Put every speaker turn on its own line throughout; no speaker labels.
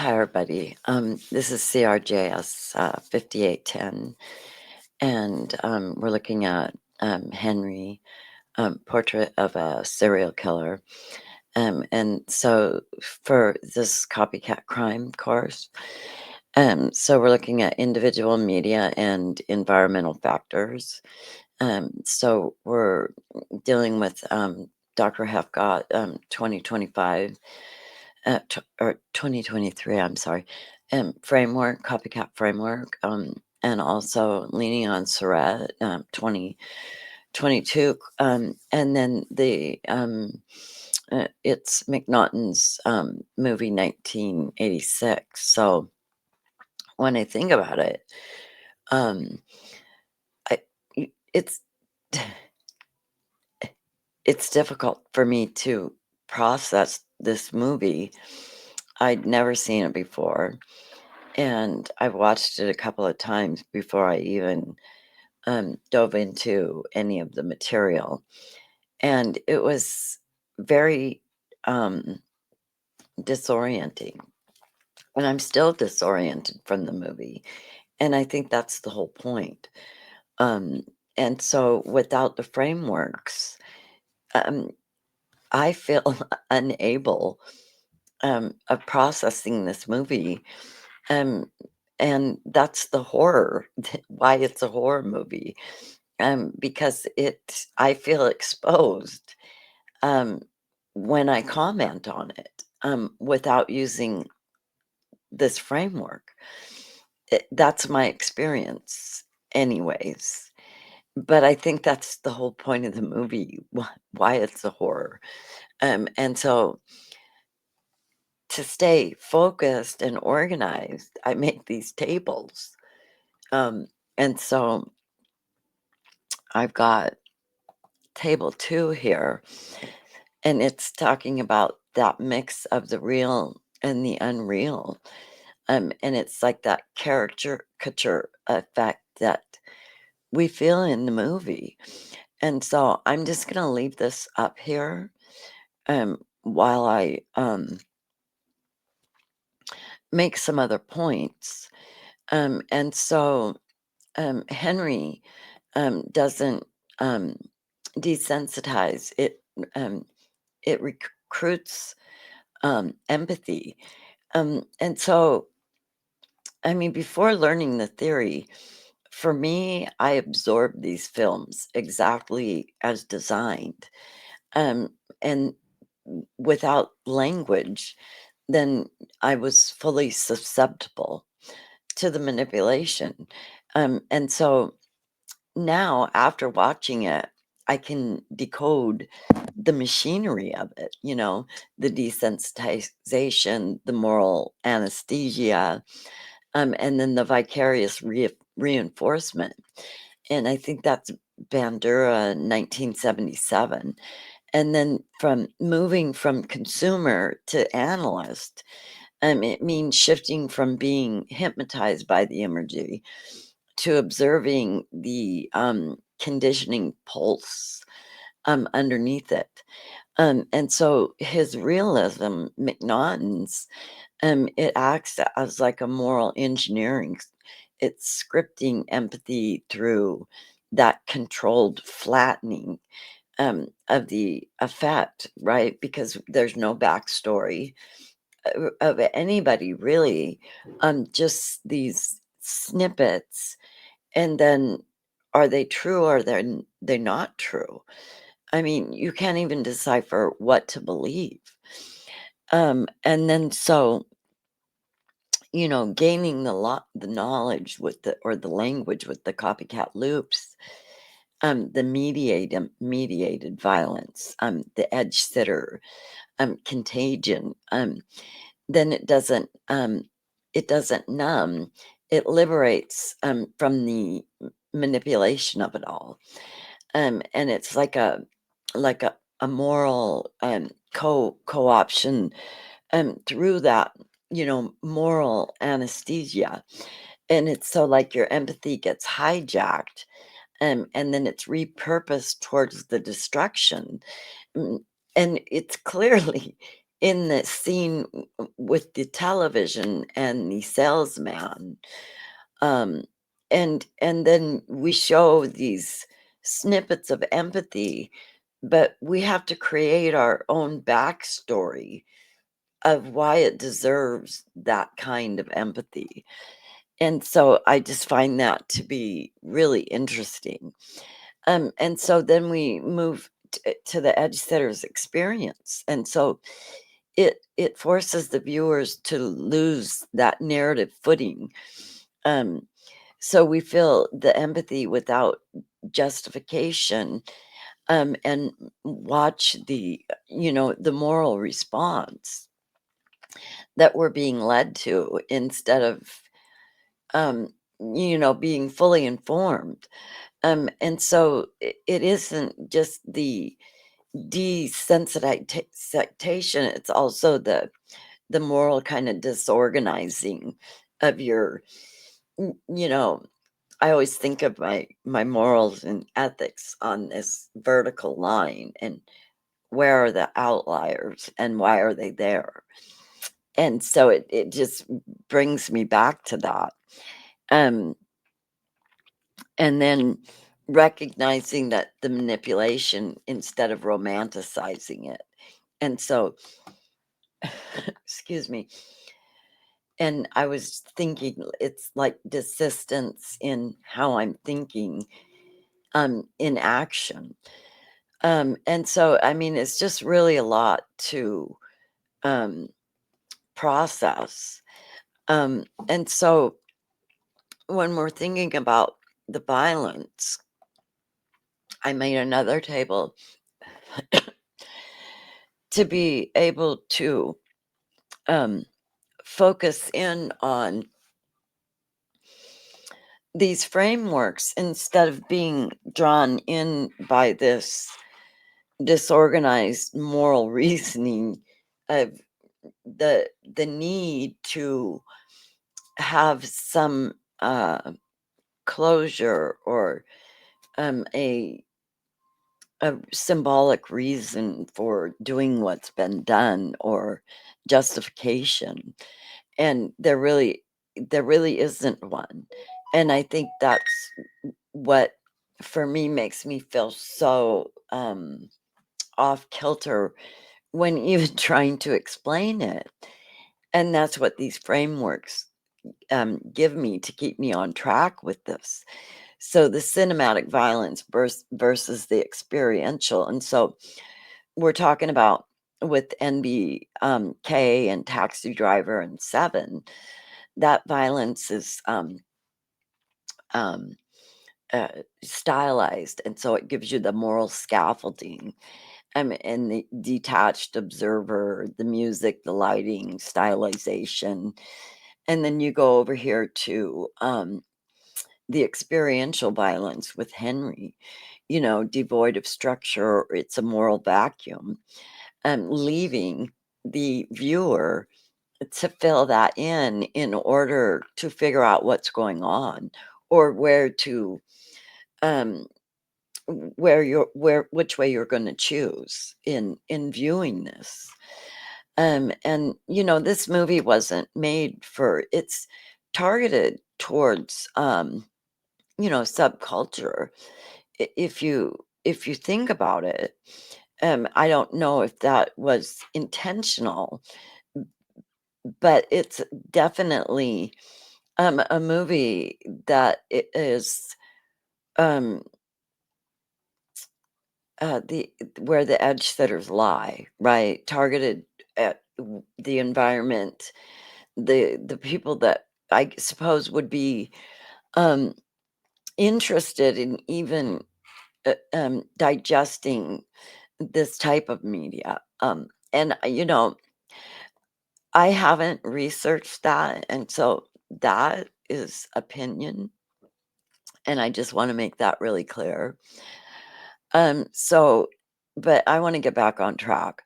Hi, everybody. This is CRJS 5810, and we're looking at Henry, Portrait of a Serial Killer. And so for this copycat crime course, so we're looking at individual media and environmental factors. So we're dealing with Dr. Helfgott 2025 or 2023, I'm sorry, framework, copycat framework, and also leaning on Surette 2022. And then it's McNaughton's movie 1986. So when I think about it, um, I, it's it's difficult for me to process this movie. I'd never seen it before, and I've watched it a couple of times before I even dove into any of the material. And it was very um, disorienting. And I'm still disoriented from the movie. And I think that's the whole point. Um, and so without the frameworks, um, I feel unable of processing this movie. Um, and that's the horror, why it's a horror movie. Because I feel exposed um, when I comment on it without using this framework. That's my experience, anyways. But I think that's the whole point of the movie, why it's a horror. And so to stay focused and organized, I make these tables. Um, and so I've got table 2 here, and it's talking about that mix of the real and the unreal. And it's like that caricature effect that we feel in the movie. And so I'm just gonna leave this up here while I make some other points. And so Henry doesn't um, desensitize it. Um, it recruits empathy. And so, I mean, before learning the theory, for me, I absorbed these films exactly as designed. Um, and without language, then I was fully susceptible to the manipulation. And so now, after watching it, I can decode the machinery of it, the desensitization, the moral anesthesia, and then the vicarious reinforcement. And I think that's Bandura 1977. And then from moving from consumer to analyst, it means shifting from being hypnotized by the imagery to observing the conditioning pulse underneath it. And so his realism, McNaughton's, it acts as like a moral engineering. It's scripting empathy through that controlled flattening of the effect, right? Because there's no backstory of anybody really, just these snippets. And then are they true or they're not true? I mean, you can't even decipher what to believe. And then so, gaining the knowledge with the language with the copycat loops, the mediated violence, the edge sitter, contagion, then it doesn't numb, it liberates from the manipulation of it all. And it's like a moral co-option through that, moral anesthesia. And it's so like your empathy gets hijacked, and then it's repurposed towards the destruction. Mm, and it's clearly in the scene with the television and the salesman, um, and then we show these snippets of empathy, but we have to create our own backstory of why it deserves that kind of empathy. And so I just find that to be really interesting. And so then we move to the edge setter's experience. And so it forces the viewers to lose that narrative footing. Um, so we feel the empathy without justification, and watch the moral response that we're being led to instead of, um, being fully informed. And so it isn't just the desensitization, it's also the moral kind of disorganizing of your, you know, I always think of my morals and ethics on this vertical line, and where are the outliers and why are they there? And so it just brings me back to that. Um, and then recognizing that the manipulation instead of romanticizing it. And so, excuse me. And I was thinking it's like desistance in how I'm thinking, in action. And so, I mean, it's just really a lot to, um, process. And so when we're thinking about the violence, I made another table to be able to, um, focus in on these frameworks instead of being drawn in by this disorganized moral reasoning of the need to have some, closure, or, a symbolic reason for doing what's been done, or justification, and there really isn't one. And I think that's what, for me, makes me feel so, off kilter when even trying to explain it. And that's what these frameworks, give me to keep me on track with this. So the cinematic violence versus the experiential. And so we're talking about with NBK and Taxi Driver and Seven, that violence is, um, uh, stylized. And so it gives you the moral scaffolding, and the detached observer, the music, the lighting, stylization. And then you go over here to, the experiential violence with Henry, devoid of structure, it's a moral vacuum, leaving the viewer to fill that in order to figure out what's going on, or um, which way you're going to choose in viewing this. And this movie wasn't made for, it's targeted towards, subculture. If you think about it, I don't know if that was intentional, but it's definitely, a movie that is, um, the where the edge setters lie, right? Targeted at the environment, the people that I suppose would be, um, interested in even, digesting this type of media. And I haven't researched that, and so that is opinion, and I just want to make that really clear. So, but I want to get back on track,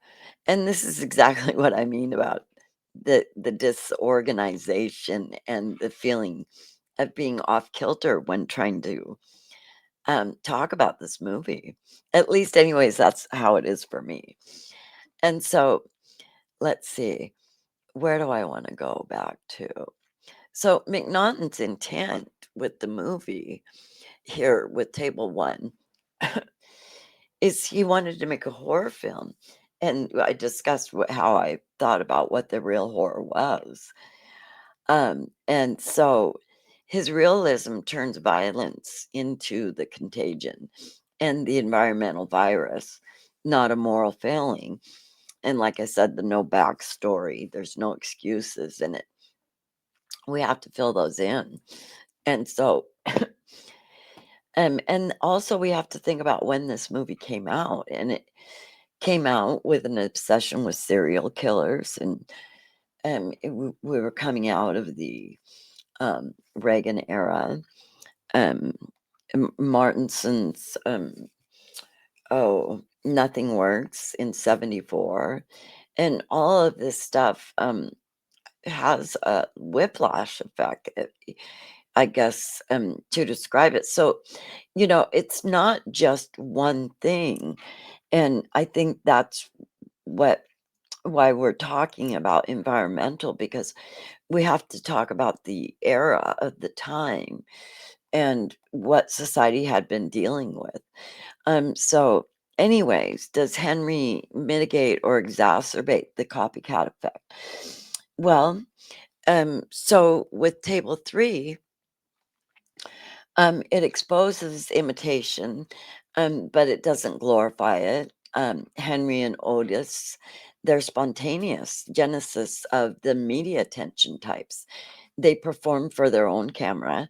and this is exactly what I mean about the disorganization and the feeling of being off kilter when trying to, talk about this movie. At least, anyways, that's how it is for me. And so let's see, where do I want to go back to? So McNaughton's intent with the movie here with Table One is he wanted to make a horror film. And I discussed how I thought about what the real horror was. And so his realism turns violence into the contagion and the environmental virus, not a moral failing. And like I said, the no backstory, there's no excuses in it. We have to fill those in. And so, and also we have to think about when this movie came out. And it came out with an obsession with serial killers. And we were coming out of the Reagan era. Um, Martinson's, Nothing Works in 74. And all of this stuff has a whiplash effect, I guess, to describe it. So, it's not just one thing. And I think that's what why we're talking about environmental, because we have to talk about the era of the time and what society had been dealing with. So anyways, does Henry mitigate or exacerbate the copycat effect? Well, so with table three, it exposes imitation, but it doesn't glorify it. Henry and Otis, they're spontaneous genesis of the media attention types. They perform for their own camera.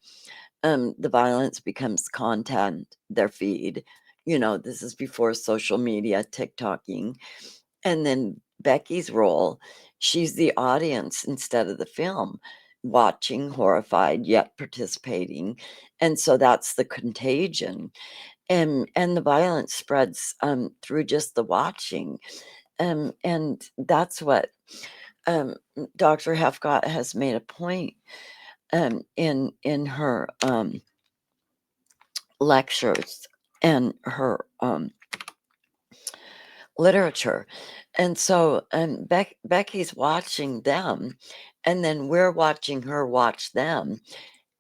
The violence becomes content, their feed. This is before social media, TikToking. And then Becky's role, she's the audience instead of the film, watching, horrified, yet participating. And so that's the contagion. And the violence spreads through just the watching. And that's what Dr. Helfgott has made a point in her lectures and her literature. And so Becky's watching them, and then we're watching her watch them.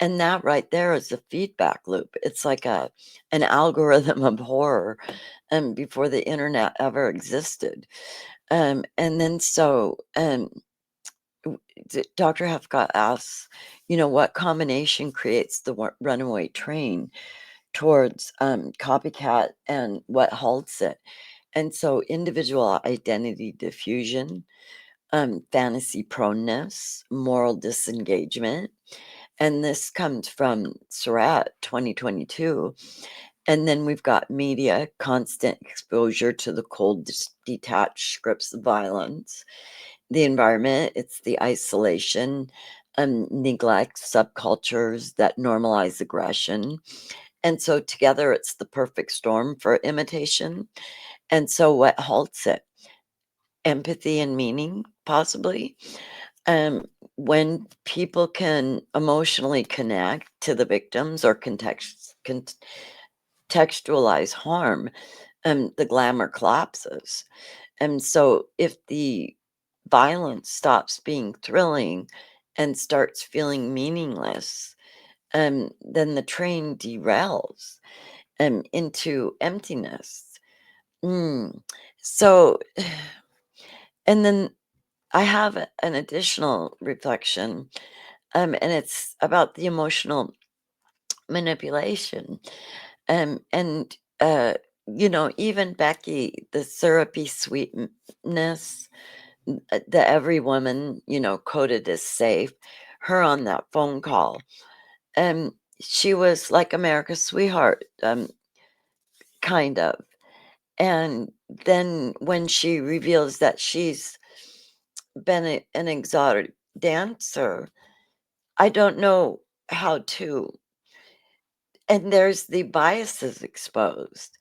And that right there is a feedback loop. It's like an algorithm of horror before the internet ever existed. And then so Dr. Hefcott asks, what combination creates the runaway train towards copycat and what halts it? And so individual identity diffusion, fantasy proneness, moral disengagement. And this comes from Surette 2022. And then we've got media, constant exposure to the cold, detached scripts of violence. The environment, it's the isolation, neglect, subcultures that normalize aggression. And so together it's the perfect storm for imitation. And so what halts it? Empathy and meaning, possibly. Um, when people can emotionally connect to the victims or contextualize harm, the glamour collapses. And so if the violence stops being thrilling and starts feeling meaningless, then the train derails into emptiness. Mm. So, and then I have an additional reflection, and it's about the emotional manipulation. And, even Becky, the syrupy sweetness, the every woman, coded as safe, her on that phone call. She was like America's sweetheart, kind of. And then when she reveals that she's been an exotic dancer, I don't know how to. And there's the biases exposed,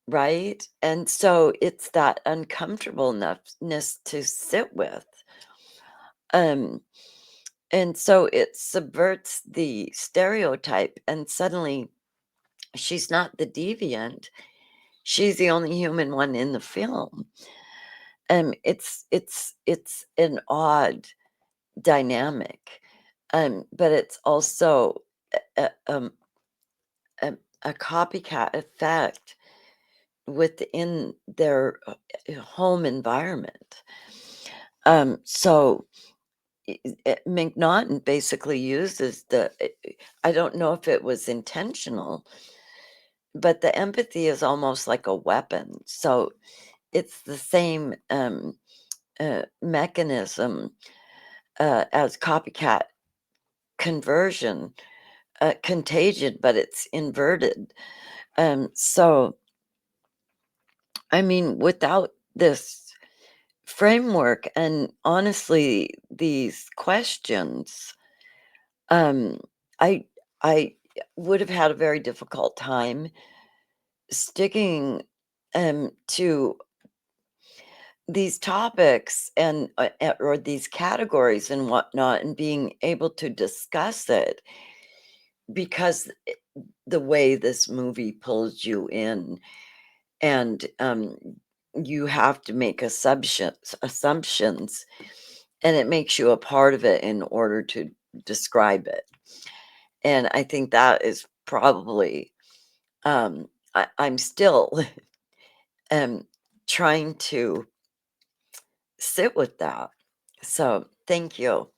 right? And so it's that uncomfortableness to sit with. Um, and so it subverts the stereotype, and suddenly she's not the deviant, she's the only human one in the film. it's an odd dynamic, but it's also a a copycat effect within their, home environment. So McNaughton basically uses I don't know if it was intentional, but the empathy is almost like a weapon. So it's the same mechanism as copycat conversion, contagion, but it's inverted. So, I mean, without this framework and honestly, these questions, um, I I would have had a very difficult time sticking to these topics and or these categories and whatnot, and being able to discuss it because the way this movie pulls you in, and you have to make assumptions, and it makes you a part of it in order to describe it. And I think that is probably, I'm still um, trying to sit with that. So thank you.